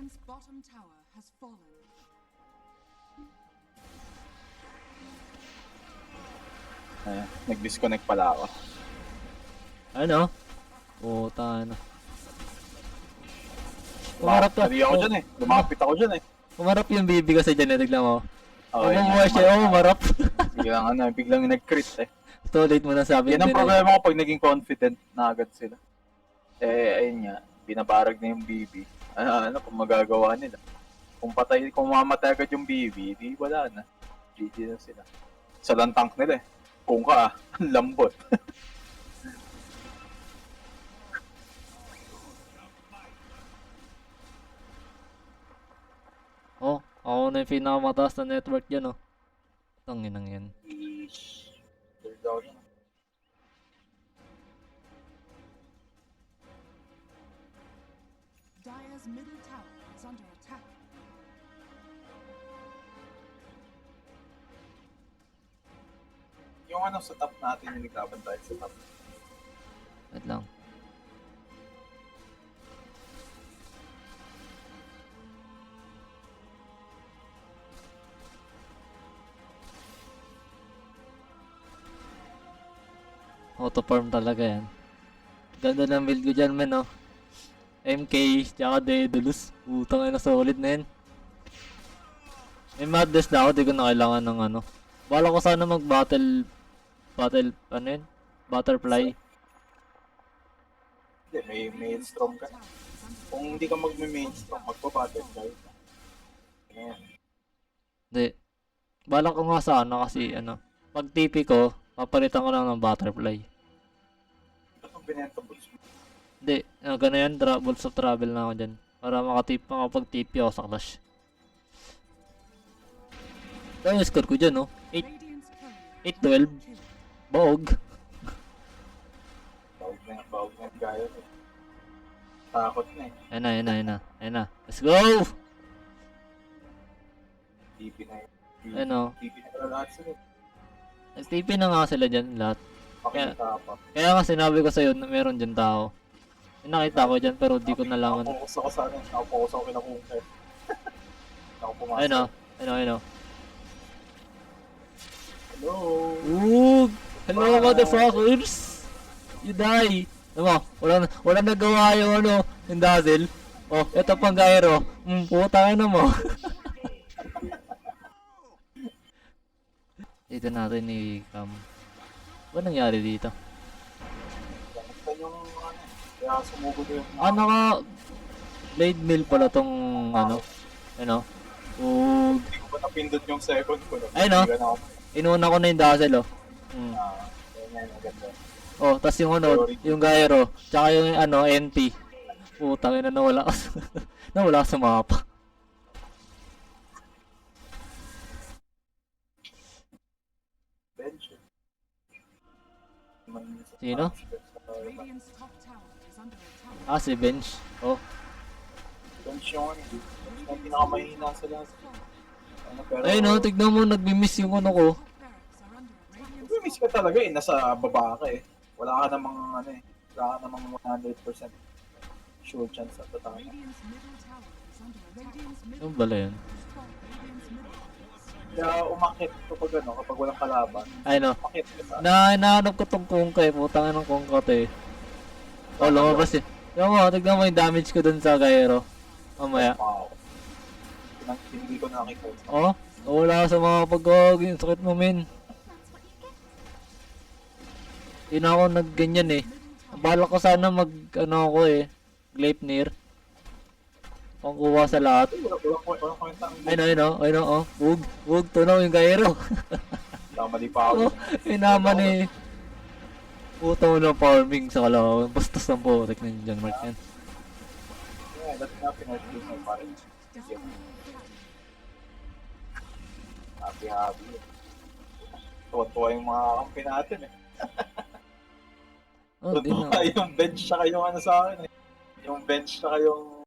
Radiant's bottom tower has fallen. Nag-disconnect pala ako. Ano? Puta na. Umarap ka. Nali ako dyan eh. Lumapit ako dyan eh. Umarap yung bibi ko sa dyan eh. Tignan mo. Oh, Bumuhay siya. Umarap. Biglang nag-crit eh. Too late mo na sabi. Yan ang problema ko pag naging confident na agad sila. Ayun nga. Binabarag na yung BB. Ano kung magagawa nila. Kung mamatay agad yung BB, di wala na. GG na sila. Sa lang tank nila eh. Kung ka, ang lambot. Oh, ako na yung pinakamataas na network dyan, oh. Tanginang yan. Dire's middle tower is under attack. Yung ano sa top natin, yung naglaban tayo sa top. Wait lang. Auto farm talaga yan. Ganda ng build ko dyan, men, oh. MK, tsaka Daedalus. Putang ina, solid na yan. May madness na ako, di ko na kailangan ng ano. Bala ko sana mag-battle, ano yun? Butterfly. Hindi, may mainstream ka. Kung hindi ka mag-mainstream, magpa-battle tayo. Ayan. Hindi. Bala ko nga sana kasi, ano. Pag TP ko, papalitan ko lang ng butterfly. Anong binenta boots mo? Hindi, gano'n yan, Bolts of Travel na ako dyan. Para makapag-TP ako sa clash. Ito yung score ko dyan, no? Radiant's courier 8-12. Bog. Bawag na yung gaya eh. Takot na eh. Ayun na. Let's go! TP na yun. Ano? TP na pala lahat sila. Nag-TP na nga sila dyan lahat. Pakita pa. Kaya nga sinabi ko sa'yo na meron dyan tao. Yung nakita ko dyan pero di ko nalaman. Nakapokus ako sa akin. Nakapokus ako kinakungkay. Ako pumasok. Ayun o. Hello! Ooh! Hello motherfuckers! You die! Ano mo? Walang nagawa yung ano, yung Dazzle. Oh, eto pang Gyro. Puta na mo. Dito natin ni Cam. Ba nangyari dito? Kamusta yung ano? Kaya sumugod yung... Ano ka? Blade mill pala tong ano. Ano? Ooh. Hindi ko ba napindot yung second ko? Ayun, no? Inuna ko na yung Dazzle, oh. Ayun, maganda. Oh, tas yung ano, yung Gyro, tsaka yung ano, NP. Putang ina, nawala ka nawala ka sa mapa. Bench. Sino? Radiant's top tower is under attack. Si Bench. Oh, Bench yung ano. Yung pinakamahina sa lahat. Ano, pero... ayun oh, tignan mo, nagmi-miss yung ano ko. Barracks are under Radiant's Nag-miss ka talaga eh. Nasa baba ka eh. Wala ka namang ano eh. Wala ka namang 100% sure chance at tatama. Radiant's middle tower is under attack. Radiant's middle Yung bala yun. Radiant's middle Kaya umakit kapag ano, kapag walang kalaban. Ayun oh. Umakit ka sa... Nahanap ko tong kungkay, putang ina ng kungkay eh. Oh, lumabas eh. Tignan mo, tignan mo yung damage ko dun sa Gyro. Mamaya. Wow. Hindi ko nakita. Oh, wala sa mga pag-gog, yung sakit mo men. Hindi na ako nagganyan eh. Bala ko sana mag, ano ako eh, Gleipnir. Pangkuha sa lahat. Walang kwenta ang Ayun o, Wug, tunaw yung Gyro. mali pa ako. Oh, inaman eh. Puta mo ng farming sa kalawan. Bastos ng putik na dyan, Mark yan. Yeah, that's not pinag-use mo pa rin. Happy. Tuwa-tuwa yung mga kampi natin eh. Oh, di Tuwa na. yung bench tsaka yung ano sa akin eh. Yung bench tsaka yung